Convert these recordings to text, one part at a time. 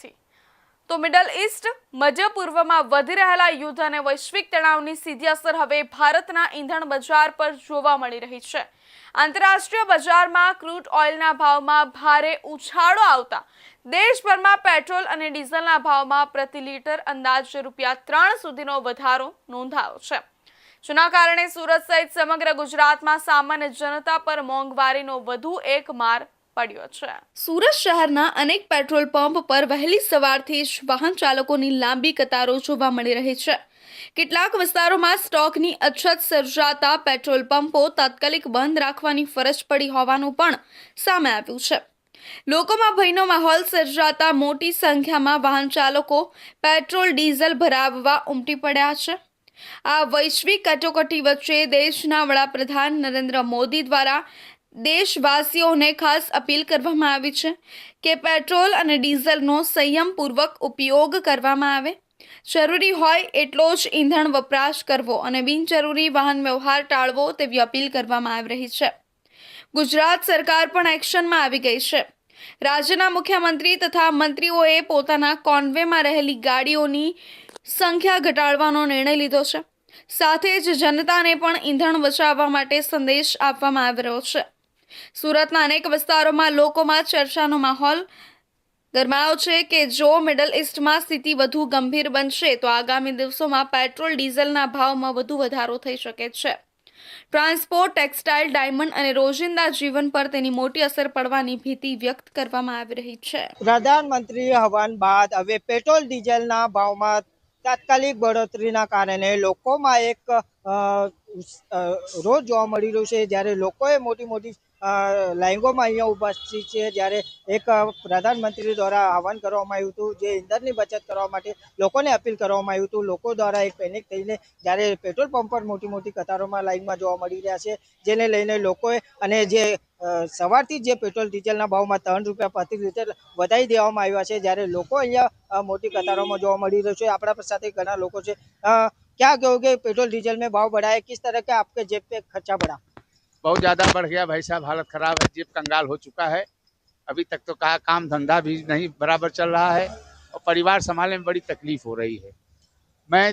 નથી। તો middle East મધ્ય પૂર્વમાં વધી રહેલા યુદ્ધ અને વૈશ્વિક તણાવની સીધી અસર હવે ભારતના ઈંધણ બજાર પર જોવા મળી રહી છે। આંતરરાષ્ટ્રીય બજારમાં ક્રૂડ ઓઇલના ભાવમાં ભારે ઉછાળો આવતા દેશભરમાં પેટ્રોલ અને ડીઝલના ભાવમાં પ્રતિ લીટર અંદાજે ₹3 સુધીનો વધારો નોંધાયો છે, જેના કારણે સુરત સહિત સમગ્ર ગુજરાતમાં સામાન્ય જનતા પર મોંઘવારીનો વધુ એક માર પડ્યો છે। સુરત શહેરના અનેક પેટ્રોલ પંપ પર વહેલી સવારથી જ વાહન ચાલકોની લાંબી કતારો જોવા મળી રહી છે। કેટલાક વિસ્તારોમાં સ્ટોકની અછત સર્જાતા પેટ્રોલ પંપો તાત્કાલિક બંધ રાખવાની ફરજ પડી હોવાનું પણ સામે આવ્યું છે। લોકોમાં ભયનો માહોલ સર્જાતા મોટી સંખ્યામાં વાહન ચાલકો પેટ્રોલ ડીઝલ ભરાવવા ઉમટી પડ્યા છે। આ વૈશ્વિક કટોકટી વચ્ચે દેશના વડાપ્રધાન નરેન્દ્ર મોદી દ્વારા દેશવાસીઓને ખાસ અપીલ કરવામાં આવી છે કે પેટ્રોલ અને ડીઝલનો સંયમપૂર્વક ઉપયોગ કરવામાં આવે, જરૂરી હોય એટલો જ ઈંધણ વપરાશ કરવો અને બિનજરૂરી વાહન વ્યવહાર ટાળવો તેવી અપીલ કરવામાં આવી રહી છે। ગુજરાત સરકાર પણ એક્શનમાં આવી ગઈ છે। રાજ્યના મુખ્યમંત્રી તથા મંત્રીઓએ પોતાના કોન્વેમાં રહેલી ગાડીઓની સંખ્યા ઘટાડવાનો નિર્ણય લીધો છે। સાથે જ જનતાને પણ ઈંધણ બચાવવા માટે સંદેશ આપવામાં આવી રહ્યો છે। સુરતના અનેક વિસ્તારોમાં લોકોમાં ચર્ચાનો માહોલ ગરમાયો છે કે જો મિડલ ઈસ્ટમાં સ્થિતિ વધુ ગંભીર બનશે તો આગામી દિવસોમાં પેટ્રોલ ડીઝલના ભાવમાં વધુ વધારો થઈ શકે છે। ટ્રાન્સપોર્ટ, ટેક્સટાઇલ, ડાયમંડ અને રોજિંદા જીવન પર તેની મોટી અસર પડવાની ભીતિ વ્યક્ત કરવામાં આવી રહી છે। પ્રધાનમંત્રી હવન બાદ હવે પેટ્રોલ ડીઝલના ભાવમાં તાત્કાલિક બઢોતરીના કારણે લોકોમાં એક રોજ જોવા મળી રહ્યું છે। જ્યારે લોકોએ મોટી મોટી લાઈનોમાં અહીંયા ઉપસ્થિત છે, જ્યારે એક પ્રધાનમંત્રી દ્વારા આહવાન કરવામાં આવ્યું હતું, જે ઈંધણની બચત કરવા માટે લોકોને અપીલ કરવામાં આવ્યું હતું। લોકો દ્વારા એક પેનિક થઈને જ્યારે પેટ્રોલ પંપ પર મોટી મોટી કતારોમાં લાઈનમાં જોવા મળી રહ્યા છે, જેને લઈને લોકોએ અને જે સવારથી જે પેટ્રોલ ડીઝલના ભાવમાં ₹3 પ્રતિ લીટર વધારી દેવામાં આવ્યા છે, જ્યારે લોકો અહીંયા મોટી કતારોમાં જોવા મળી રહ્યું છે। આપણા સાથે ઘણા લોકો છે। क्या कहोगे पेट्रोल डीजल में भाव बढ़ा है, किस तरह के आपके जेब पे खर्चा बढ़ा? बहुत ज़्यादा बढ़ गया भाई साहब, हालत ख़राब है, जेब कंगाल हो चुका है। अभी तक तो कहा काम धंधा भी नहीं बराबर चल रहा है और परिवार संभालने में बड़ी तकलीफ हो रही है। मैं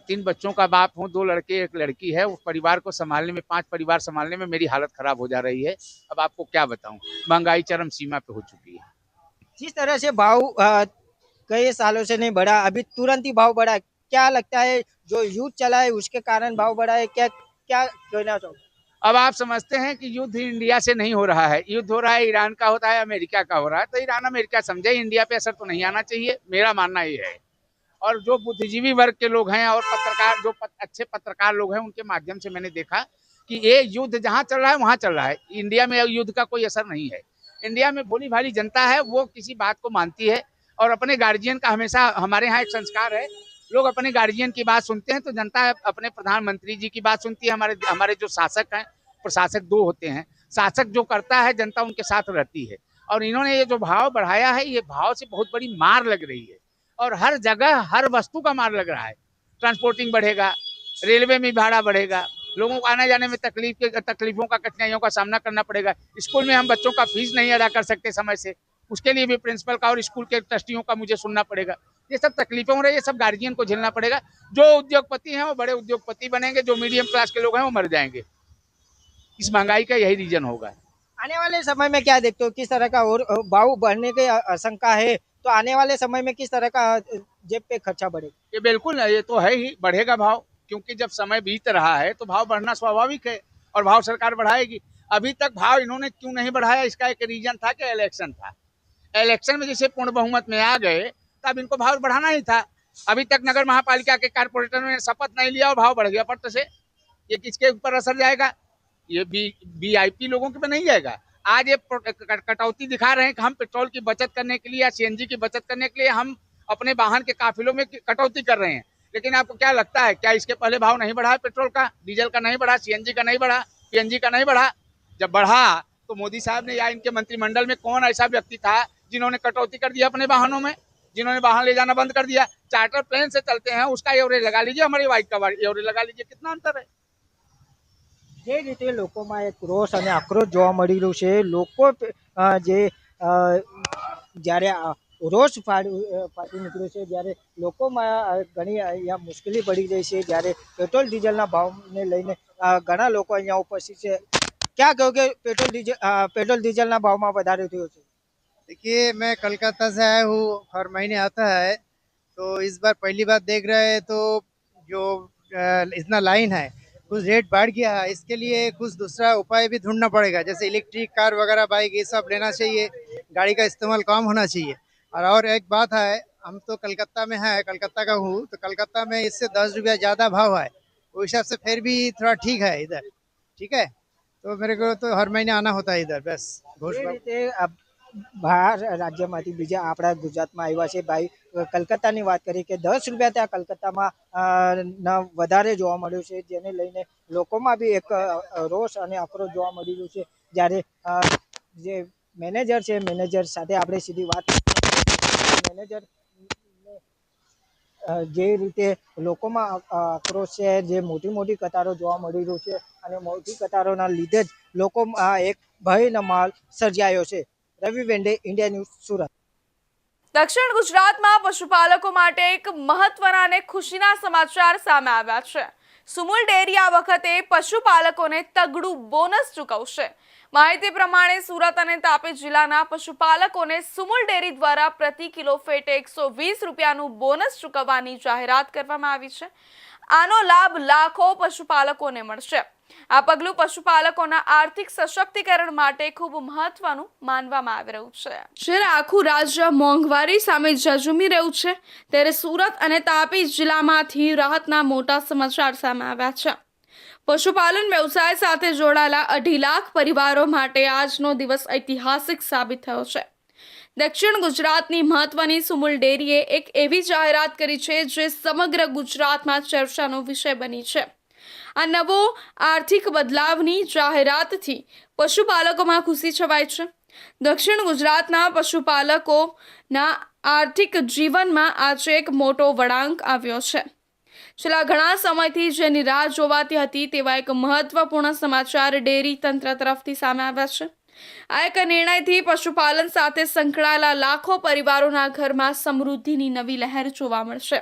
तीन बच्चों का बाप हूँ, 2 लड़के 1 लड़की है। उस परिवार को संभालने में, 5 परिवार संभालने में मेरी हालत ख़राब हो जा रही है। अब आपको क्या बताऊँ, महंगाई चरम सीमा पे हो चुकी है। जिस तरह से भाव कई सालों से नहीं बढ़ा, अभी तुरंत ही भाव बढ़ा, क्या लगता है जो युद्ध चला है उसके कारण भाव बढ़ा है? क्या क्या कहना चाहोगे? अब आप समझते हैं कि युद्ध इंडिया से नहीं हो रहा है, युद्ध हो रहा है ईरान का होता है, अमेरिका का हो रहा है। तो ईरान अमेरिका समझे, इंडिया पे असर तो नहीं आना चाहिए, मेरा मानना ये है। और जो बुद्धिजीवी वर्ग के लोग हैं और पत्रकार, जो अच्छे पत्रकार लोग हैं, उनके माध्यम से मैंने देखा कि ये युद्ध जहाँ चल रहा है वहाँ चल रहा है, इंडिया में युद्ध का कोई असर नहीं है। इंडिया में भोली भाली जनता है, वो किसी बात को मानती है और अपने गार्जियन का हमेशा, हमारे यहाँ एक संस्कार है, लोग अपने गार्जियन की बात सुनते हैं। तो जनता अपने प्रधानमंत्री जी की बात सुनती है। हमारे जो शासक हैं, प्रशासक 2 होते हैं, शासक जो करता है जनता उनके साथ रहती है। और इन्होंने ये जो भाव बढ़ाया है, ये भाव से बहुत बड़ी मार लग रही है और हर जगह हर वस्तु का मार लग रहा है। ट्रांसपोर्टिंग बढ़ेगा, रेलवे में भाड़ा बढ़ेगा, लोगों को आने जाने में तकलीफों का, कठिनाइयों का सामना करना पड़ेगा। स्कूल में हम बच्चों का फीस नहीं अदा कर सकते समय से, उसके लिए भी प्रिंसिपल का और स्कूल के ट्रस्टियों का मुझे सुनना पड़ेगा। ये सब तकलीफें हो रही है, ये सब गार्जियन को झेलना पड़ेगा। जो उद्योगपति हैं वो बड़े उद्योगपति बनेंगे, जो मीडियम क्लास के लोग हैं वो मर जाएंगे। इस महंगाई का यही रीजन होगा। आने वाले समय में क्या देखते हो, किस तरह का और भाव बढ़ने की आशंका है? तो आने वाले समय में किस तरह का जेब पे खर्चा बढ़ेगा? ये बिल्कुल, ये तो है ही, बढ़ेगा भाव, क्योंकि जब समय बीत रहा है तो भाव बढ़ना स्वाभाविक है और भाव सरकार बढ़ाएगी। अभी तक भाव इन्होंने क्यों नहीं बढ़ाया, इसका एक रीजन था कि इलेक्शन था। इलेक्शन में जैसे पूर्ण बहुमत में आ गए तब इनको भाव बढ़ाना ही था। अभी तक नगर महापालिका के कारपोरेटर ने शपथ नहीं लिया और भाव बढ़ गया पट से। ये किसके ऊपर असर जाएगा? ये VIP लोगों के पे नहीं जाएगा। आज ये कटौती दिखा रहे हैं कि हम पेट्रोल की बचत करने के लिए या CNG की बचत करने के लिए हम अपने वाहन के काफिलों में कटौती कर रहे हैं। लेकिन आपको क्या लगता है, क्या इसके पहले भाव नहीं बढ़ा? पेट्रोल का, डीजल का नहीं बढ़ा, CNG का नहीं बढ़ा, PNG का नहीं बढ़ा? जब बढ़ा तो मोदी साहब ने या इनके मंत्रिमंडल में कौन ऐसा व्यक्ति था जिन्होंने कटौती कर दिया अपने वाहनों में, जिन्होंने वाहन ले जाना बंद कर दिया? चार्टर प्लेन से चलते हैं, उसका एवरेज लगा लीजिए, हमारी बाइक का एवरेज लगा लीजिए, कितना अंतर है। જે રીતે લોકોમાં એક રોષ અને આક્રોશ જોવા મળી રહ્યું છે, લોકો જે જ્યારે રોષ ફાટી નીકળ્યો છે, જ્યારે લોકોમાં ઘણી અહીંયા મુશ્કેલી પડી રહી છે, જ્યારે પેટ્રોલ ડીઝલના ભાવને લઈને ઘણા લોકો અહીંયા ઉપસ્થિત છે. ક્યાં કહો કે પેટ્રોલ डीजल भाव में વધારો થયો છે? देखिए, मैं कलकत्ता से आया हूँ, हर महीने आता है, तो इस बार पहली बार देख रहे हैं तो जो इतना लाइन है, कुछ रेट बढ़ गया है. इसके लिए कुछ दूसरा उपाय भी ढूंढना पड़ेगा, जैसे इलेक्ट्रिक कार वगैरह बाइक ये सब लेना चाहिए, गाड़ी का इस्तेमाल कम होना चाहिए. और एक बात है, हम तो कलकत्ता में है, कलकत्ता का हूँ, तो कलकत्ता में इससे 10 रुपया ज़्यादा भाव है, वो हिसाब से फिर भी थोड़ा ठीक है इधर. ठीक है, तो मेरे को तो हर महीने आना होता है इधर. बस એ રીતે બહાર રાજ્યમાંથી બીજા આપણા ગુજરાતમાં આવ્યા છે ભાઈ. કલકત્તાની વાત કરીએ કે 10 રૂપિયા ત્યાં કલકત્તામાં વધારે જોવા મળ્યું છે, જેને લઈને લોકોમાં બી એક રોષ અને આક્રોશ જોવા મળી રહ્યો છે. જ્યારે જે મેનેજર છે, મેનેજર સાથે આપણે સીધી વાત મેનેજર જે રીતે લોકોમાં આક્રોશ છે, જે મોટી મોટી કતારો જોવા મળી રહ્યું છે અને મોટી કતારોના લીધે જ લોકોમાં એક ભયનો માહોલ સર્જાયો છે. રવિ વેંડે, ઇન્ડિયા ન્યૂઝ, સુરત. દક્ષિણ ગુજરાતમાં પશુપાલકો માટે એક મહત્વના અને ખુશીના સમાચાર સામે આવ્યા છે. સુમુલ ડેરી આ વખતે પશુપાલકોને તગડું બોનસ ચૂકવશે. માહિતી પ્રમાણે સુરત અને તાપી જિલ્લાના પશુપાલકોને સુમુલ ડેરી દ્વારા પ્રતિ કિલો ફેટે 120 રૂપિયાનું બોનસ ચૂકવવાની જાહેરાત કરવામાં આવી છે. આનો લાભ લાખો પશુપાલકોને મળશે. આ પગલું પશુપાલકોના આર્થિક સશક્તિકરણ માટે ખૂબ મહત્વનું માનવામાં આવી રહ્યું છે. જ્યારે આખું રાજ્ય મોંઘવારી સામે ઝઝૂમી રહ્યું છે, ત્યારે સુરત અને તાપી જિલ્લામાંથી રાહતના મોટા સમાચાર સામે આવ્યા છે. પશુપાલન વ્યવસાય સાથે જોડાયેલા 2.5 લાખ પરિવારો માટે આજનો દિવસ ઐતિહાસિક સાબિત થયો છે. દક્ષિણ ગુજરાતની મહત્વની સુમુલ ડેરીએ એક એવી જાહેરાત કરી છે જે સમગ્ર ગુજરાતમાં ચર્ચાનો વિષય બની છે. આ નવો આર્થિક બદલાવની જાહેરાતથી પશુપાલકોમાં ખુશી છવાઈ છે. દક્ષિણ ગુજરાતના પશુપાલકોના આર્થિક જીવનમાં આજે એક મોટો વળાંક આવ્યો છે. છેલ્લા ઘણા સમયથી જેની રાહ જોવાતી હતી તેવા એક મહત્વપૂર્ણ સમાચાર ડેરી તંત્ર તરફથી સામે આવ્યા છે. આ એક નિર્ણયથી પશુપાલન સાથે સંકળાયેલા લાખો પરિવારોના ઘરમાં સમૃદ્ધિની નવી લહેર જોવા મળશે.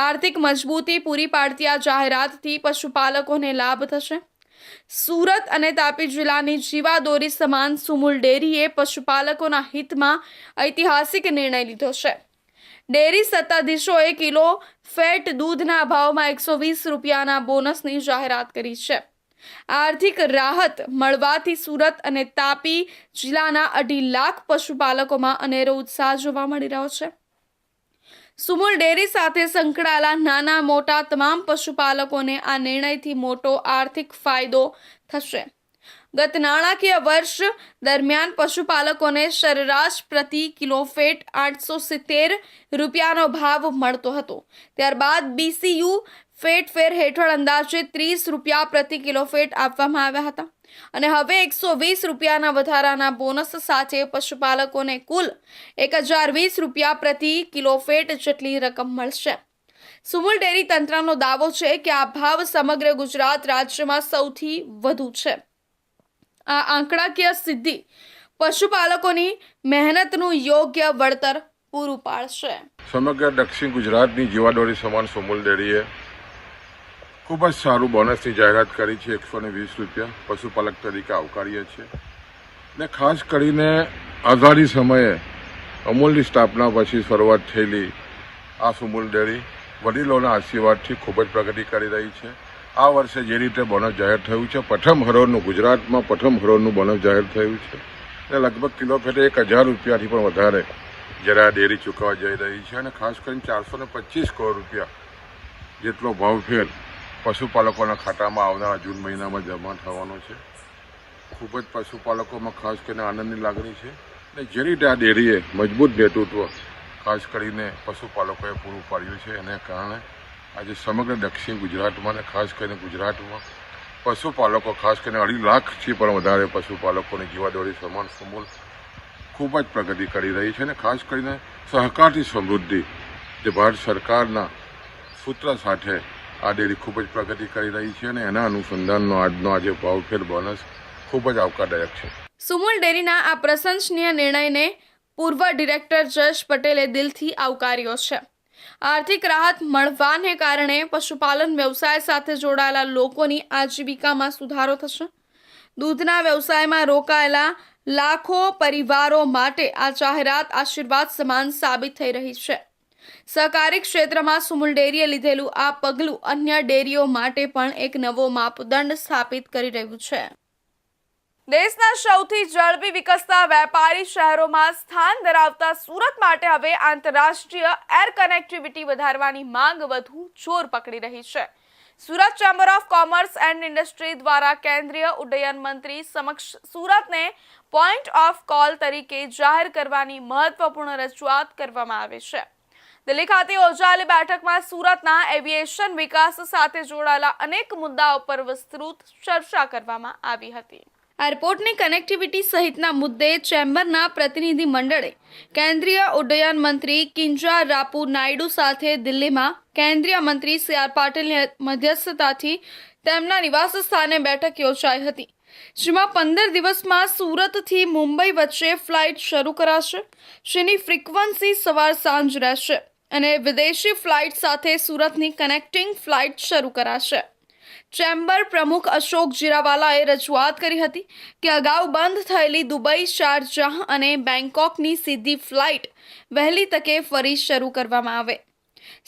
આર્થિક મજબૂતી પૂરી પાડતી આ જાહેરાતથી પશુપાલકોને લાભ થશે. સુરત અને તાપી જિલ્લાની જીવાદોરી સમાન સુમુલ ડેરીએ પશુપાલકોના હિતમાં ઐતિહાસિક નિર્ણય લીધો છે. ડેરી સત્તાધીશોએ કિલો ફેટ દૂધના ભાવમાં 120 રૂપિયાના બોનસની જાહેરાત કરી છે. આર્થિક રાહત મળવાથી સુરત અને તાપી જિલ્લાના 2.5 લાખ પશુપાલકોમાં અનેરો ઉત્સાહ જોવા મળી રહ્યો છે. સુમુલ ડેરી સાથે સંકળાયેલા નાના મોટા તમામ પશુપાલકોને આ નિર્ણયથી મોટો આર્થિક ફાયદો થશે. ગત નાણાકીય વર્ષ દરમિયાન પશુપાલકોને સરેરાશ પ્રતિ કિલો ફેટ 870 રૂપિયાનો ભાવ મળતો હતો. ત્યારબાદ BCU ફેટ ફેર હેઠળ અંદાજે 30 રૂપિયા પ્રતિ કિલો ફેટ આપવામાં આવ્યા હતા અને હવે 120 રૂપિયાના વધારાના બોનસ સાથે પશુપાલકોને કુલ 1020 રૂપિયા પ્રતિ કિલો ફેટ જેટલી રકમ મળશે. સુમુલ ડેરી તંત્રનો દાવો છે કે આ ભાવ સમગ્ર ગુજરાત રાજ્યમાં સૌથી વધુ છે. આ આંકડાકીય સિદ્ધિ પશુપાલકોની મહેનતનું યોગ્ય વળતર પૂરું પાડશે. સમગ્ર દક્ષિણ ગુજરાતની જીવાદોરી સમાન સુમુલ ડેરીએ ખૂબ જ સારું બોનસની જાહેરાત કરી છે. 120 રૂપિયા પશુપાલક તરીકે આવકારીએ છીએ ને ખાસ કરીને આઝાદી સમયે અમૂલની સ્થાપના પછી શરૂઆત થયેલી આ સુમુલ ડેરી વડીલોના આશીર્વાદથી ખૂબ જ પ્રગતિ કરી રહી છે. આ વર્ષે જે રીતે બોનસ જાહેર થયું છે, પ્રથમ હરોળનું ગુજરાતમાં પ્રથમ હરોળનું બોનસ જાહેર થયું છે અને લગભગ કિલો ફેટે 1000 રૂપિયાથી પણ વધારે જ્યારે આ ડેરી ચૂકવવા જઈ રહી છે અને ખાસ કરીને 425 કરોડ રૂપિયા જેટલો ભાવફેર પશુપાલકોના ખાતામાં આવનારા જૂન મહિનામાં જમા થવાનો છે. ખૂબ જ પશુપાલકોમાં ખાસ કરીને આનંદની લાગણી છે અને જે રીતે આ ડેરીએ મજબૂત નેતૃત્વ ખાસ કરીને પશુપાલકોએ પૂરું પાડ્યું છે, એને કારણે આજે સમગ્ર દક્ષિણ ગુજરાતમાં અને ખાસ કરીને ગુજરાતમાં પશુપાલકો ખાસ કરીને 2.5 લાખથી પણ વધારે પશુપાલકોની જીવાદોરી સમાન સુમુલ ખૂબ જ પ્રગતિ કરી રહી છે અને ખાસ કરીને સહકારથી સમૃદ્ધિ જે ભારત સરકારના સૂત્ર સાથે આ ડેરી ખૂબ જ પ્રગતિ કરી રહી છે અને એના અનુસંધાનનો આજનો આજે ભાવફેર બોનસ ખૂબ જ આવકારદાયક છે. સુમુલ ડેરીના આ પ્રશંસનીય નિર્ણયને પૂર્વ ડિરેક્ટર જયેશ પટેલે દિલથી આવકાર્યો છે. આર્થિક રાહત મળવાને કારણે પશુપાલન વ્યવસાય સાથે જોડાયેલા લોકોની આજીવિકામાં સુધારો થશે. દૂધના વ્યવસાયમાં રોકાયેલા લાખો પરિવારો માટે આ જાહેરાત આશીર્વાદ સમાન સાબિત થઈ રહી છે. સહકારી ક્ષેત્રમાં સુમુલ ડેરીએ લીધેલું આ પગલું અન્ય ડેરીઓ માટે પણ એક નવો માપદંડ સ્થાપિત કરી રહ્યું છે. દેશના સૌથી ઝડપી વિકસતા વેપારી શહેરોમાં સ્થાન ધરાવતા સુરત માટે હવે આંતરરાષ્ટ્રીય એર કનેક્ટિવિટી વધારવાની માંગ વધુ જોર પકડી રહી છે. Surat chamber of commerce and industry દ્વારા કેન્દ્રીય ઉડ્ડયન મંત્રી સમક્ષ સુરતને પોઈન્ટ ઓફ કોલ તરીકે જાહેર કરવાની મહત્વપૂર્ણ રજૂઆત કરવામાં આવી છે. દિલ્હી ખાતે યોજાયેલી બેઠકમાં સુરતના એવિએશન વિકાસ સાથે જોડાયેલા અનેક મુદ્દાઓ પર વિસ્તૃત ચર્ચા કરવામાં આવી હતી. એરપોર્ટની કનેક્ટિવિટી સહિતના મુદ્દે ચેમ્બરના પ્રતિનિધિ મંડળે કેન્દ્રીય ઉડ્ડયન મંત્રી કિંજરાપુ નાયડુ સાથે દિલ્હીમાં કેન્દ્રીય મંત્રી સી.આર. પાટીલની મધ્યસ્થતાથી તેમના નિવાસ સ્થાને બેઠક યોજાઈ હતી, જેમાં 15 દિવસમાં સુરતથી મુંબઈ વચ્ચે ફ્લાઇટ શરૂ કરાશે, જેની ફ્રીક્વન્સી સવાર સાંજ રહેશે અને વિદેશી ફ્લાઇટ સાથે સુરતની કનેક્ટિંગ ફ્લાઇટ શરૂ કરાશે. ચેમ્બર પ્રમુખ અશોક જીરાવાલાએ રજૂઆત કરી હતી કે અગાઉ બંધ થયેલી દુબઈ, શારજાહ અને બેંકોકની સીધી ફ્લાઇટ વહેલી તકે ફરી શરૂ કરવામાં આવે.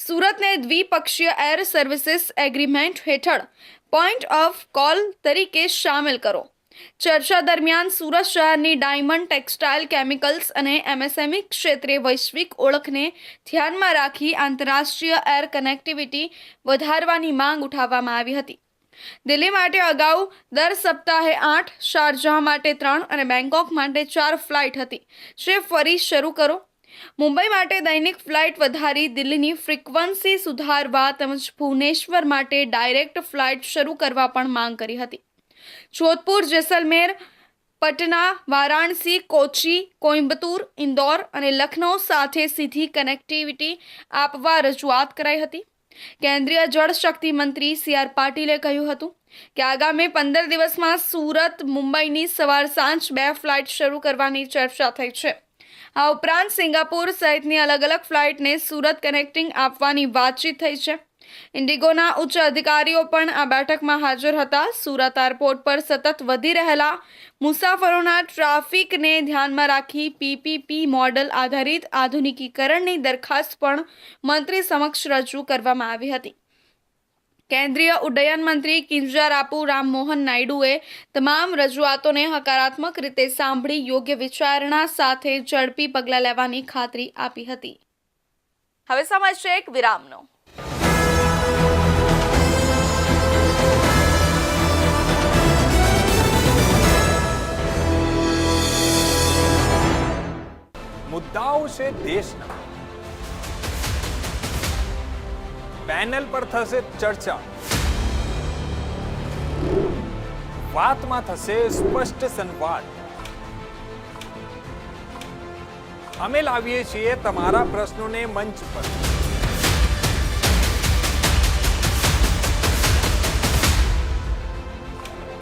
સુરતને દ્વિપક્ષીય એર સર્વિસીસ એગ્રીમેન્ટ હેઠળ પોઈન્ટ ઓફ કોલ તરીકે સામેલ કરો. ચર્ચા દરમિયાન સુરત શહેરની ડાયમંડ ટેક્સટાઇલ, કેમિકલ્સ અને એમએસએમઈ ક્ષેત્રે વૈશ્વિક ઓળખને ધ્યાનમાં રાખી આંતરરાષ્ટ્રીય એર કનેક્ટિવિટી વધારવાની માંગ ઉઠાવવામાં આવી હતી. દિલ્હી માટે અગાઉ દર સપ્તાહે 8, શારજાહ માટે 3 અને બેંકોક માટે 4 ફ્લાઇટ હતી, જે ફરી શરૂ કરો. મુંબઈ માટે દૈનિક ફ્લાઇટ વધારી દિલ્હીની ફ્રીક્વન્સી સુધારવા તેમજ ભુવનેશ્વર માટે ડાયરેક્ટ ફ્લાઇટ શરૂ કરવા પણ માંગ કરી હતી. જોધપુર, જેસલમેર, પટના, વારાણસી, કોચી, કોઇમ્બતુર, ઇન્દોર અને લખનૌ સાથે સીધી કનેક્ટિવિટી આપવા રજૂઆત કરાઈ હતી. કેન્દ્રીય જળશક્તિ મંત્રી સી.આર. પાટીલે કહ્યું હતું કે આગામી 15 દિવસમાં સુરત મુંબઈની સવાર સાંજ 2 ફ્લાઇટ શરૂ કરવાની ચર્ચા થઈ છે. આ ઉપરાંત સિંગાપુર સહિતની અલગ અલગ ફ્લાઇટને સુરત કનેક્ટિંગ આપવાની વાતચીત થઈ છે. ઇન્ડિગોના ઉચ્ચ અધિકારીઓ પણ આ બેઠકમાં હાજર હતા. સુરત એરપોર્ટ પર સતત વધી રહેલા મુસાફરોના ટ્રાફિકને ધ્યાનમાં રાખી પીપીપી મોડલ આધારિત આધુનિકીકરણની દરખાસ્ત પણ મંત્રી સમક્ષ રજૂ કરવામાં આવી હતી. કેન્દ્રીય ઉડ્ડયન મંત્રી કિંજરાપુ રામમોહન નાયડુએ તમામ રજૂઆતોને હકારાત્મક રીતે સાંભળી યોગ્ય વિચારણા સાથે ઝડપી પગલાં લેવાની ખાતરી આપી હતી. હવે સમય છે એક વિરામનો. મુદ્દાઓ છે દેશના, પેનલ પર થશે ચર્ચા, વાતમાં થશે સ્પષ્ટ સંવાદ. અમે લાવીએ છીએ તમારા પ્રશ્નોને મંચ પર.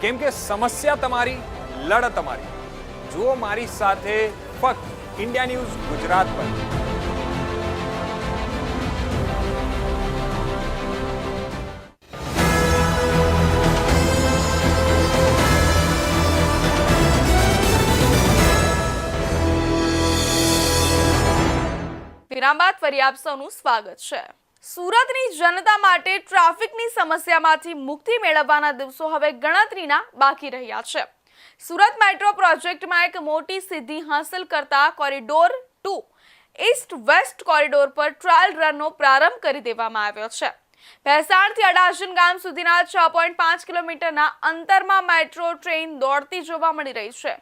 કેમ કે સમસ્યા તમારી, લડત તમારી. જુઓ મારી સાથે ફક્ત इंडिया न्यूज गुजरात पर. વિરામ બાદ ફરી આપ સૌનું સ્વાગત છે. સુરતની જનતા માટે ટ્રાફિકની સમસ્યામાંથી મુક્તિ મેળવવાના દિવસો હવે ગણતરીના બાકી રહ્યા છે. સુરત મેટ્રો પ્રોજેક્ટમાં એક મોટી સિદ્ધિ હાંસલ કરતા કોરિડોર 2 ઈસ્ટ વેસ્ટ કોરિડોર પર ટ્રાયલ રનનો પ્રારંભ કરી દેવામાં આવ્યો છે. ભેસાણથી અડાજણ ગામ સુધીના 6.5 કિલોમીટરના અંતરમાં મેટ્રો ટ્રેન દોડતી જોવા મળી રહી છે.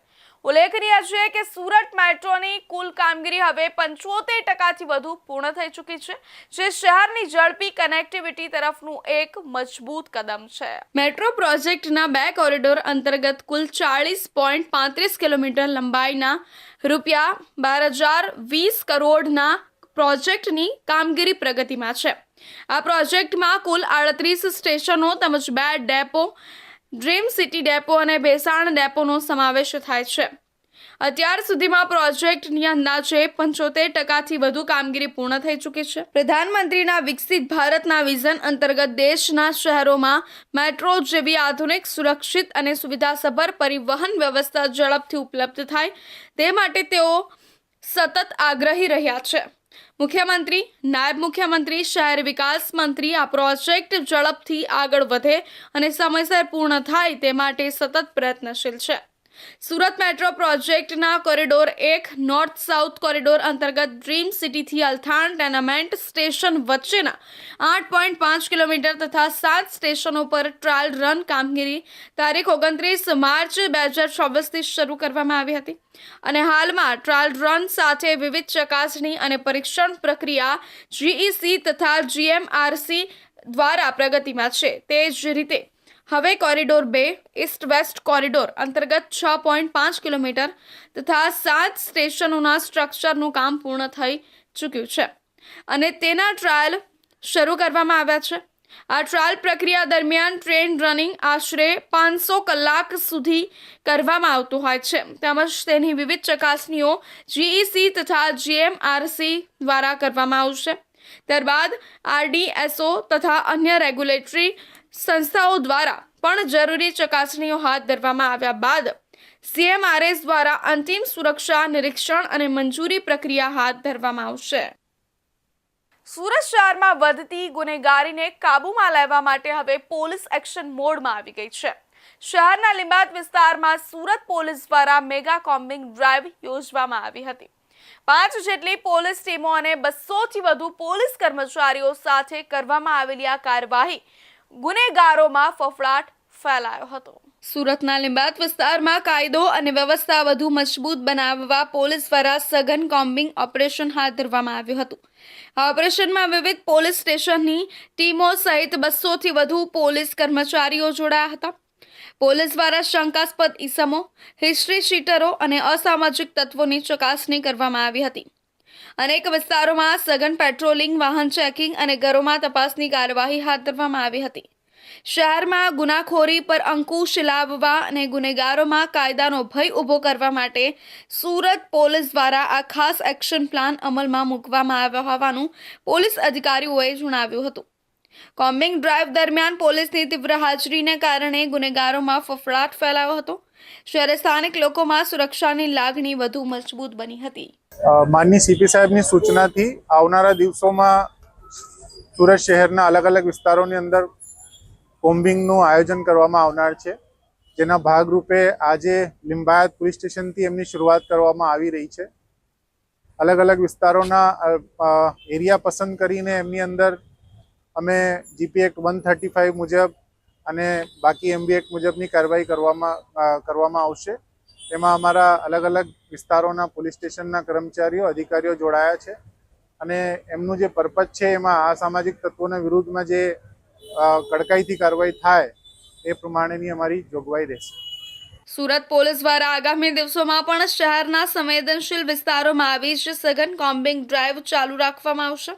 ઉલ્લેખનીય છે કે સુરત મેટ્રોની કુલ કામગીરી હવે 75% વધુ પૂર્ણ થઈ ચૂકી છે, જે શહેરની ઝડપી કનેક્ટિવિટી તરફનું એક મજબૂત કદમ છે. મેટ્રો પ્રોજેક્ટના 2 કોરિડોર અંતર્ગત કુલ 40.35 કિલોમીટર લંબાઈના ₹12,020 કરોડના પ્રોજેક્ટની કામગીરી પ્રગતિમાં છે. આ પ્રોજેક્ટમાં કુલ 38 સ્ટેશનો તેમજ 2 ડેપો, ડ્રીમ સિટી ડેપો અને ભેસાણ ડેપોનો સમાવેશ થાય છે. અત્યાર સુધીમાં પ્રોજેક્ટની અંદાજે 75% વધુ કામગીરી પૂર્ણ થઈ ચૂકી છે. પ્રધાનમંત્રીના વિકસિત ભારતના વિઝન અંતર્ગત દેશના શહેરોમાં મેટ્રો જેવી આધુનિક, સુરક્ષિત અને સુવિધાસભર પરિવહન વ્યવસ્થા ઝડપથી ઉપલબ્ધ થાય તે માટે તેઓ સતત આગ્રહી રહ્યા છે. મુખ્યમંત્રી, નાયબ મુખ્યમંત્રી, શહેર વિકાસ મંત્રી આ પ્રોજેક્ટ ઝડપથી આગળ વધે અને સમયસર પૂર્ણ થાય તે માટે સતત પ્રયત્નશીલ છે. સુરત મેટ્રો પ્રોજેક્ટના કોરિડોર 1 નોર્થ સાઉથ કોરિડોર અંતર્ગત ડ્રીમ સિટીથી અલથાણ ટેનામેન્ટ સ્ટેશન વચ્ચેના 8.5 કિલોમીટર તથા 7 સ્ટેશનો પર ટ્રાયલ રન કામગીરી તારીખ 29 માર્ચ 2024થી શરૂ કરવામાં આવી હતી અને હાલમાં ટ્રાયલ રન સાથે વિવિધ ચકાસણી અને પરીક્ષણ પ્રક્રિયા GEC તથા GMRC દ્વારા પ્રગતિમાં છે. તે જ રીતે હવે કોરિડોર 2 ઈસ્ટ વેસ્ટ કોરિડોર અંતર્ગત 6.5 કિલોમીટર તથા 7 સ્ટેશનોના સ્ટ્રક્ચરનું કામ પૂર્ણ થઈ ચૂક્યું છે અને તેના ટ્રાયલ શરૂ કરવામાં આવ્યા છે. આ ટ્રાયલ પ્રક્રિયા દરમિયાન ટ્રેન રનિંગ આશરે 500 કલાક સુધી કરવામાં આવતું હોય છે તેમજ તેની વિવિધ ચકાસણીઓ GEC તથા GMRC દ્વારા કરવામાં આવશે. ત્યારબાદ RDSO તથા અન્ય રેગ્યુલેટરી સંસ્થાઓ દ્વારા પણ જરૂરી ચકાસણીઓ હાથ ધરવામાં આવ્યા બાદ CMRS દ્વારા અંતિમ સુરક્ષા નિરીક્ષણ અને મંજૂરી પ્રક્રિયા હાથ ધરવામાં આવશે. સુરત શહેરમાં વધતી ગુનેગારીને કાબૂમાં લેવા માટે હવે પોલીસ એક્શન મોડમાં આવી ગઈ છે. શહેરના લીંબાયત વિસ્તારમાં સુરત પોલીસ દ્વારા મેગા કોમ્બિંગ ડ્રાઈવ યોજવામાં આવી હતી. 5 જેટલી પોલીસ ટીમો અને 200થી વધુ પોલીસ કર્મચારીઓ સાથે કરવામાં આવેલી આ કાર્યવાહી ગુનેગારોમાં ફફડાટ ફેલાયો હતો. સુરતના લીંબાયત વિસ્તારમાં કાયદો અને વ્યવસ્થા વધુ મજબૂત બનાવવા પોલીસ દ્વારા સઘન કોમ્બિંગ ઓપરેશન હાથ ધરવામાં આવ્યું હતું. આ ઓપરેશનમાં વિવિધ પોલીસ સ્ટેશનની ટીમો સહિત 200થી વધુ પોલીસ કર્મચારીઓ જોડાયા હતા. પોલીસ દ્વારા શંકાસ્પદ ઇસમો, હિસ્ટ્રી શીટરો અને અસામાજિક તત્વોની ચકાસણી કરવામાં આવી હતી. અનેક વિસ્તારોમાં સઘન પેટ્રોલિંગ, વાહન ચેકિંગ અને ઘરોમાં તપાસની કાર્યવાહી હાથ ધરવામાં આવી હતી. શહેરમાં ગુનાખોરી પર અંકુશ લાવવા અને ગુનેગારોમાં કાયદાનો ભય ઊભો કરવા માટે સુરત પોલીસ દ્વારા આ ખાસ એક્શન પ્લાન અમલમાં મૂકવામાં આવ્યો હોવાનું પોલીસ અધિકારીઓએ જણાવ્યું હતું. કોમ્બિંગ ડ્રાઈવ દરમિયાન પોલીસની તીવ્ર હાજરીને કારણે ગુનેગારોમાં ફફડાટ ફેલાયો હતો. જ્યારે સ્થાનિક લોકોમાં સુરક્ષાની લાગણી વધુ મજબૂત બની હતી. માનની CP સાહેબની સૂચનાથી આવનારા દિવસોમાં સુરત શહેરના અલગ અલગ વિસ્તારોની અંદર કોમ્બિંગનું આયોજન કરવામાં આવનાર છે. જેના ભાગરૂપે આજે લીંબાયત પોલીસ સ્ટેશનથી એમની શરૂઆત કરવામાં આવી રહી છે. અલગ અલગ વિસ્તારોના એરિયા પસંદ કરીને એમની અંદર અમે GP Act 135 મુજબ અને બાકી MB Act મુજબની કાર્યવાહી કરવામાં આવશે. એમાં અમારા અલગ અલગ વિસ્તારોના પોલીસ સ્ટેશનના કર્મચારીઓ, અધિકારીઓ જોડાયા છે અને એમનું જે પર્પઝ છે એમાં અસામાજિક તત્વોના વિરુદ્ધમાં જે કડકાઈથી કાર્યવાહી થાય એ પ્રમાણેની અમારી જોગવાઈ રહેશે. સુરત પોલીસ દ્વારા આગામી દિવસોમાં પણ શહેરના સંવેદનશીલ વિસ્તારોમાં આવી જ સઘન કોમ્બિંગ ડ્રાઈવ ચાલુ રાખવામાં આવશે.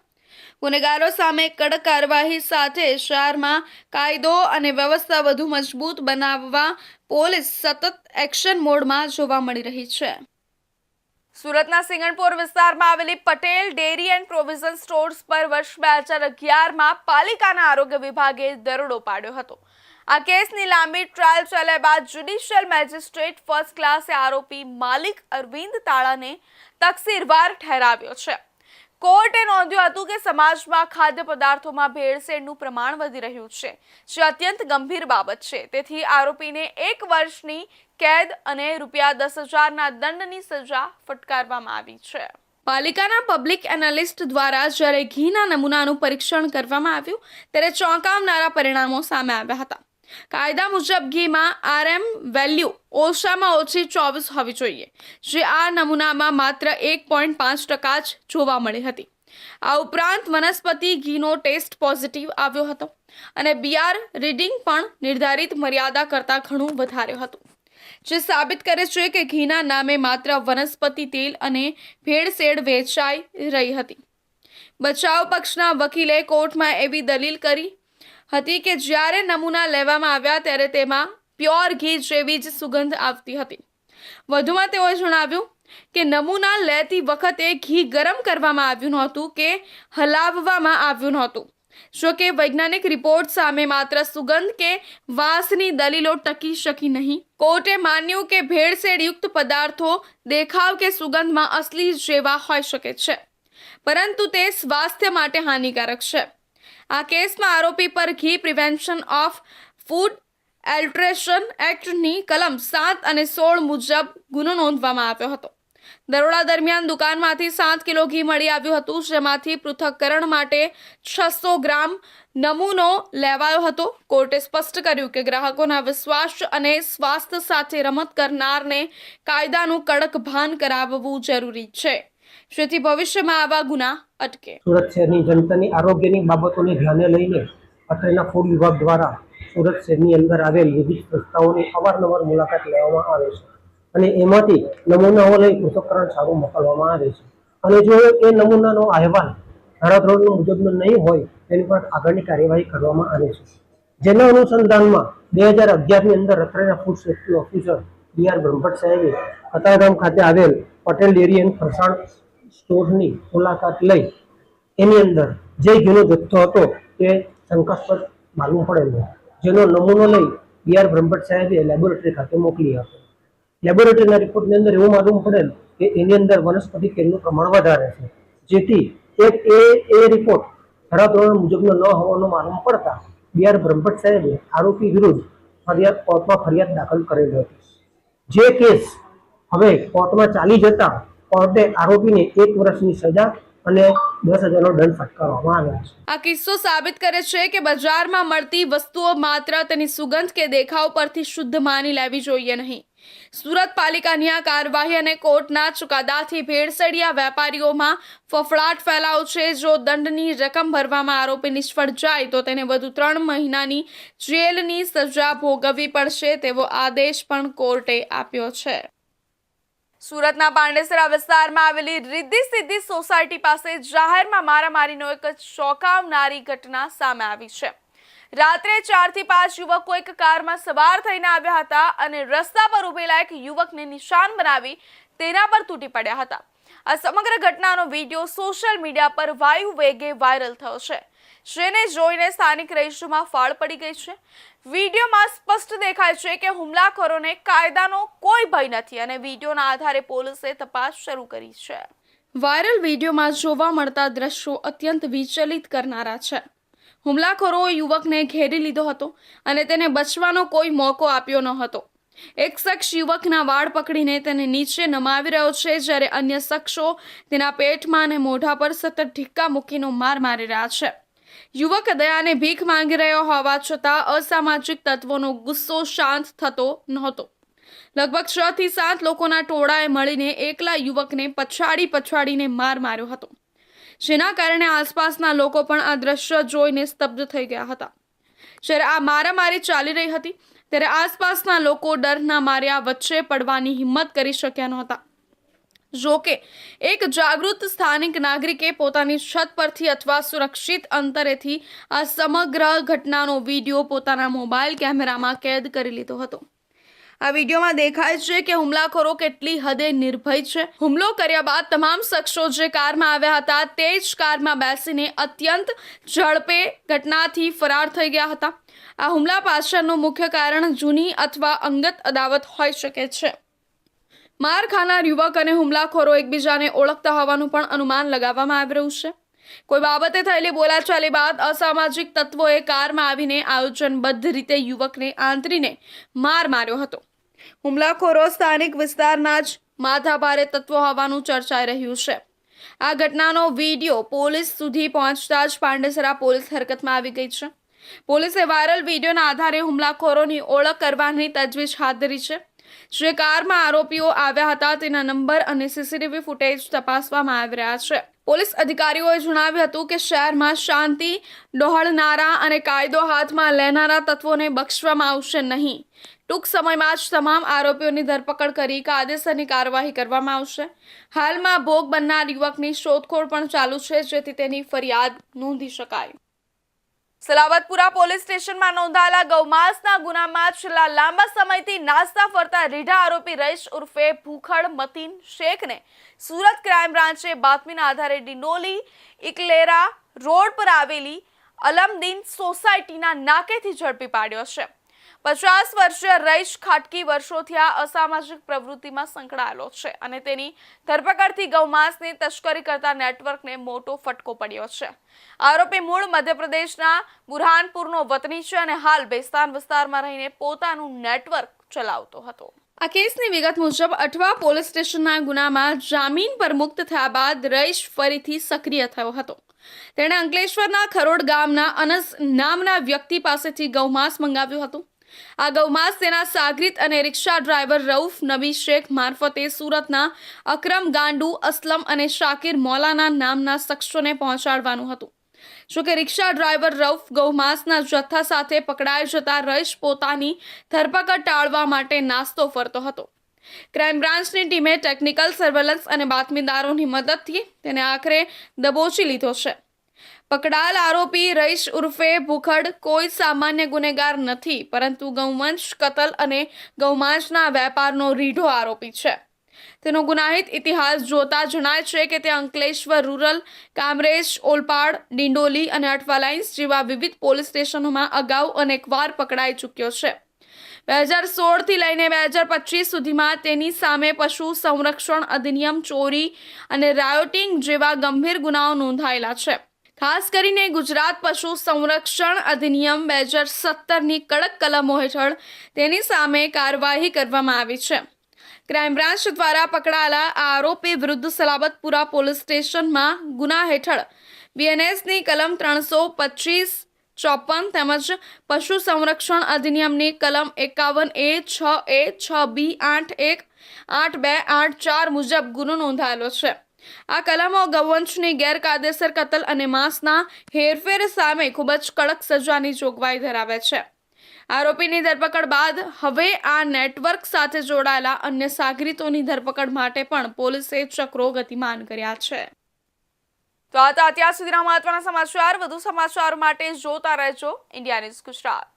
ગુનેગારો સામે કડક કાર્યવાહી સાથે શહેરમાં કાયદો અને વ્યવસ્થા વધુ મજબૂત બનાવવા પોલીસ સતત એક્શન મોડમાં જોવા મળી રહી છે. સુરતના સિંગણપોર વિસ્તારમાં આવેલી Patel dairy and provision stores પર વર્ષ 2011માં પાલિકાના આરોગ્ય વિભાગે દરોડો પાડ્યો હતો. આ કેસની લાંબી ટ્રાયલ ચાલ્યા બાદ જ્યુડિશિયલ મેજિસ્ટ્રેટ ફર્સ્ટ ક્લાસે આરોપી માલિક અરવિંદ તાળાને તકસીરવાર ઠેરાવ્યો છે. કોર્ટે નોંધ્યું હતું કે સમાજમાં ખાદ્ય પદાર્થોમાં ભેળસેળનું પ્રમાણ વધી રહ્યું છે, જે અત્યંત ગંભીર બાબત છે. તેથી આરોપીને 1 વર્ષની કેદ અને ₹10,000ના દંડની સજા ફટકારવામાં આવી છે. પાલિકાના પબ્લિક એનાલિસ્ટ દ્વારા જ્યારે ઘીના નમૂનાનું પરીક્ષણ કરવામાં આવ્યું ત્યારે ચોંકાવનારા પરિણામો સામે આવ્યા હતા. કાયદા મુજબ ઘીમાં RM વેલ્યુ ઓછામાં ઓછી 24 હોવી જોઈએ, જે આ નમૂનામાં માત્ર 1.5% જ જોવા મળી હતી. આ ઉપરાંત વનસ્પતિ ઘીનો ટેસ્ટ પોઝિટિવ આવ્યો હતો અને BR રીડિંગ પણ નિર્ધારિત મર્યાદા કરતાં ઘણું વધારે હતું, જે સાબિત કરે છે કે ઘીના નામે માત્ર વનસ્પતિ તેલ અને ભેળસેળ વેચાઈ રહી હતી. બચાવ પક્ષના વકીલે કોર્ટમાં એવી દલીલ કરી હતી કે જ્યારે નમૂના લેવામાં આવ્યા ત્યારે તેમાં પ્યોર ઘી જેવી જ સુગંધ આવતી હતી. વધુમાં તેઓએ જણાવ્યું કે નમૂના લેતી વખતે ઘી ગરમ કરવામાં આવ્યું નહોતું કે હલાવવામાં આવ્યું નહોતું. જો કે વૈજ્ઞાનિક રિપોર્ટ સામે માત્ર સુગંધ કે વાસની દલીલો ટકી શકી નહીં. કોર્ટે માન્યું કે ભેળસેળયુક્ત પદાર્થો દેખાવ કે સુગંધમાં અસલી જેવા હોઈ શકે છે, પરંતુ તે સ્વાસ્થ્ય માટે હાનિકારક છે. આ કેસમાં આરોપી પર ઘી પ્રિવેન્શન ઓફ ફૂડ એલ્ટરેશન એક્ટની કલમ 7 અને 16 મુજબ ગુનો નોંધવામાં આવ્યો હતો. દરોડા દરમિયાન દુકાનમાંથી 7 કિલો ઘી મળી આવ્યું હતું, જેમાંથી પૃથ્થકરણ માટે 600 ગ્રામ નમૂનો લેવાયો હતો. કોર્ટે સ્પષ્ટ કર્યું કે ગ્રાહકોના વિશ્વાસ અને સ્વાસ્થ્ય સાથે રમત કરનારને કાયદાનું કડક ભાન કરાવવું જરૂરી છે, જેથી ભવિષ્યમાં આવા ગુના અટકે. સુરત શહેરની જનતાની આરોગ્યની બાબતોને ધ્યાને લઈને અત્રેના ફૂડ વિભાગ દ્વારા સુરત શહેરની અંદર આવેલ વિવિધ સંસ્થાઓની અવારનવાર મુલાકાત લેવામાં આવે છે અને એમાંથી નમૂનાઓ લઈ પૃથ્થકરણ સારું મોકલવામાં આવે છે. અને જો એ નમૂનાનો અહેવાલ ધારાધોરણ મુજબનો નહીં હોય તેની પર આગળની કાર્યવાહી કરવામાં આવે છે. જેના અનુસંધાનમાં 2011ની અંદર અત્રેના ફૂડ સેફ્ટી ઓફિસર બી.આર. બ્રહ્મભટ્ટ સાહેબે કતારગામ ખાતે આવેલ પટેલ ડેરી એન્ડ ફરસાણ સ્ટોરની મુલાકાત લઈ એની અંદર જે ઘીનો જથ્થો હતો તે શંકાસ્પદ માલુમ પડેલો, જેનો નમૂનો લઈ બી.આર. બ્રહ્મભટ્ટ સાહેબે લેબોરેટરી ખાતે મોકલી આપ્યો. લેબોરેટરીના રિપોર્ટની અંદર એવું માલુમ પડેલ કે એની અંદર વનસ્પતિ તેલનું પ્રમાણ વધારે છે, જેથી એ રિપોર્ટ ધારાધોરણ મુજબનો ન હોવાનો માલુમ પડતા બી.આર. બ્રહ્મભટ્ટ સાહેબે આરોપી વિરુદ્ધ કોર્ટમાં ફરિયાદ દાખલ કરેલી હતી. જે કેસ હવે કોર્ટમાં ચાલી જતા કોર્ટે આરોપીને 1 વર્ષની સજા અને 10,000નો દંડ ફટકારવામાં આવ્યો છે. આ કિસ્સો સાબિત કરે છે કે બજારમાં મળતી વસ્તુઓ માત્ર તેની સુગંધ કે દેખાવ પરથી શુદ્ધ માની લેવી જોઈએ નહીં. સુરત પાલિકાની આ કાર્યવાહી અને કોર્ટના ચુકાદાથી ભેળસેળિયા વેપારીઓમાં ફફડાટ ફેલાયો છે. જો દંડની રકમ ભરવામાં આરોપી નિષ્ફળ જાય તો તેને વધુ 3 મહિનાની જેલની સજા ભોગવવી પડશે તેવો આદેશ પણ કોર્ટે આપ્યો છે. સુરતના પાંડેસરા વિસ્તારમાં આવેલી રિદ્ધિ સિદ્ધિ સોસાયટી પાસે જાહેરમાં મારામારીનો એક ચોંકાવનારી ઘટના સામે આવી છે. રાત્રે 4 થી 5 યુવકો એક કારમાં સવાર થઈને આવ્યા હતા અને રસ્તા પર ઉભેલા એક યુવકને નિશાન બનાવી તેના પર તૂટી પડ્યા હતા. આ સમગ્ર ઘટનાનો વિડીયો સોશિયલ મીડિયા પર વાયુ વેગે વાયરલ થયો છે, જેને જોઈને સ્થાનિક રહીશોમાં ફાળ પડી ગઈ છે. વિડીયોમાં સ્પષ્ટ દેખાય છે કે હુમલાખોરોને કાયદાનો કોઈ ભય નથી અને વિડીયોના આધારે પોલીસે તપાસ શરૂ કરી છે. વાયરલ વિડીયોમાં જોવા મળતા દ્રશ્યો અત્યંત વિચલિત કરનારા છે. હુમલાખોરોએ યુવકને ઘેરી લીધો હતો અને તેને બચવાનો કોઈ મોકો આપ્યો ન હતો. એક શખ્સ યુવકના વાળ પકડીને તેને નીચે નમાવી રહ્યો છે, જ્યારે અન્ય શખ્સો તેના પેટમાં અને મોઢા પર સતત ઢીક્કા મૂકીને માર મારી રહ્યા છે. યુવક દયાને ભીખ માંગી રહ્યો હોવા છતાં અસામાજિક તત્વોનો ગુસ્સો શાંત થતો નહોતો. લગભગ 6 થી 7 લોકોના ટોળાએ મળીને એકલા યુવકને પછાડીને માર માર્યો હતો, જેના કારણે આસપાસના લોકો પણ આ દ્રશ્ય જોઈને સ્તબ્ધ થઈ ગયા હતા. જ્યારે આ મારામારી ચાલી રહી હતી ત્યારે આસપાસના લોકો ડરના માર્યા વચ્ચે પડવાની હિંમત કરી શક્યા નહોતા. જોકે એક જાગૃત સ્થાનિક નાગરિકે પોતાની છત પરથી અથવા સુરક્ષિત અંતરેથી આ સમગ્ર ઘટનાનો વિડીયો પોતાના મોબાઈલ કેમેરામાં કેદ કરી લીધો હતો. આ વિડીયોમાં દેખાય છે કે હુમલાખોરો કેટલી હદે નિર્ભય છે. હુમલો કર્યા બાદ તમામ શખ્સો જે કારમાં આવ્યા હતા તે જ કારમાં બેસીને અત્યંત ઝડપે ઘટનાથી ફરાર થઈ ગયા હતા. આ હુમલા પાછળનું મુખ્ય કારણ જૂની અથવા અંગત અદાવત હોઈ શકે છે. માર ખાનાર યુવક અને હુમલાખોરો એકબીજાને ઓળખતા હોવાનું પણ અનુમાન લગાવવામાં આવી રહ્યું છે. કોઈ બાબતે થયેલી બોલાચાલી બાદ અસામાજિક તત્વોએ કારમાં આવીને આયોજનબદ્ધ રીતે યુવકને આંતરીને માર માર્યો હતો. હુમલાખોરો સ્થાનિક વિસ્તારના જ માથાભારે તત્વો હોવાનું ચર્ચાઈ રહ્યું છે. આ ઘટનાનો વિડીયો પોલીસ સુધી પહોંચતા જ પાંડેસરા પોલીસ હરકતમાં આવી ગઈ છે. પોલીસે વાયરલ વિડીયોના આધારે હુમલાખોરોની ઓળખ કરવાની તજવીજ હાથ ધરી છે. જે કારમાં આરોપીઓ આવ્યા હતા તેના નંબર અને સીસીટીવી ફૂટેજ તપાસવામાં આવી રહ્યા છે. પોલીસ અધિકારીઓએ જણાવ્યું હતું કે શહેરમાં શાંતિ ડહોળનારા અને કાયદો હાથમાં લેનારા તત્વોને બક્ષવામાં આવશે નહીં. ટૂંક સમયમાં જ તમામ આરોપીઓની ધરપકડ કરી કાયદેસરની કાર્યવાહી કરવામાં આવશે. હાલમાં ભોગ બનનાર યુવકની શોધખોળ પણ ચાલુ છે, જેથી તેની ફરિયાદ નોંધી શકાય. સલાબતપુરા પોલીસ સ્ટેશનમાં નોંધાયેલા ગૌમાંસના ગુનામાં છેલ્લા લાંબા સમયથી નાસ્તા ફરતા રીઢા આરોપી રઈશ ઉર્ફે ભૂખડ મતીન શેખને સુરત ક્રાઇમ બ્રાન્ચે બાતમીના આધારે ડિંડોલી ઇકલેરા રોડ પર આવેલી અલમદીન સોસાયટીના નાકેથી ઝડપી પાડ્યો છે. 50 વર્ષીય રઈશ ખાટકી વર્ષોથી આ અસામાજિક પ્રવૃત્તિમાં સંકળાયેલો છે અને તેની ધરપકડથી ગૌમાંસની તસ્કરી કરતા નેટવર્કને મોટો ફટકો પડ્યો છે. આરોપી મૂળ મધ્યપ્રદેશના બુરહાનપુરનો વતની છે અને હાલ બેસ્તાન વિસ્તારમાં રહીને પોતાનું નેટવર્ક ચલાવતો હતો. આ કેસની વિગત મુજબ અઠવા પોલીસ સ્ટેશનના ગુનામાં જામીન પર મુક્ત થયા બાદ રઈશ ફરીથી સક્રિય થયો હતો. તેણે અંકલેશ્વરના ખરોડ ગામના અનસ નામના વ્યક્તિ પાસેથી ગૌમાંસ મંગાવ્યું હતું. આ ગૌમાંસ તેના સાગરીત અને રિક્ષા ડ્રાઈવર રઉફ નબી શેખ મારફતે સુરતના અકરમ ગાંડુ અસલમ અને શાકિર મૌલાના નામના શખ્સોને પહોંચાડવાનું હતું. જોકે રિક્ષા ડ્રાઈવર રઉફ ગૌમાંસના જથ્થા સાથે પકડાઈ જતા રઈશ પોતાની ધરપકડ ટાળવા માટે નાસ્તો ફરતો હતો. ક્રાઇમ બ્રાન્ચની ટીમે ટેકનિકલ સર્વેલન્સ અને બાતમીદારોની મદદથી તેને આખરે દબોચી લીધો છે. પકડાયેલ આરોપી રઈશ ઉર્ફે ભૂખડ કોઈ સામાન્ય ગુનેગાર નથી, પરંતુ ગૌવંશ કતલ અને ગૌમાંસના વેપારનો રીઢો આરોપી છે. તેનો ગુનાહિત ઇતિહાસ જોતા જણાય છે કે તે અંકલેશ્વર રૂરલ, કામરેજ, ઓલપાડ, ડિંડોલી અને અઠવા લાઇન્સ જેવા વિવિધ પોલીસ સ્ટેશનોમાં અગાઉ અનેકવાર પકડાઈ ચૂક્યો છે. 2016થી લઈને 2025 સુધીમાં તેની સામે પશુ સંરક્ષણ અધિનિયમ, ચોરી અને રાયોટિંગ જેવા ગંભીર ગુનાઓ નોંધાયેલા છે. ખાસ કરીને ગુજરાત પશુ સંરક્ષણ અધિનિયમ 2017ની કડક કલમો હેઠળ તેની સામે કાર્યવાહી કરવામાં આવી છે. ક્રાઇમ બ્રાન્ચ દ્વારા પકડાયેલા આ આરોપી વિરુદ્ધ સલાબતપુરા પોલીસ સ્ટેશનમાં ગુના હેઠળ બીએનએસની કલમ 325, 54 તેમજ પશુ સંરક્ષણ અધિનિયમની કલમ 51A, 6A, 6B, 8(1), 8(2), 8(4) મુજબ ગુનો નોંધાયેલો છે. આ કલમો ગૌવંશની ગેરકાયદેસર કતલ અને માંસના હેરફેર સામે ખૂબ જ કડક સજાની જોગવાઈ ધરાવે છે. આરોપીની ધરપકડ બાદ હવે આ નેટવર્ક સાથે જોડાયેલા અન્ય સાગરીતોની ધરપકડ માટે પણ પોલીસે ચક્રો ગતિમાન કર્યા છે. તો આ હતા અત્યાર સુધીના મહત્વના સમાચાર. વધુ સમાચાર માટે જોતા રહેજો ઇન્ડિયા ન્યૂઝ ગુજરાત.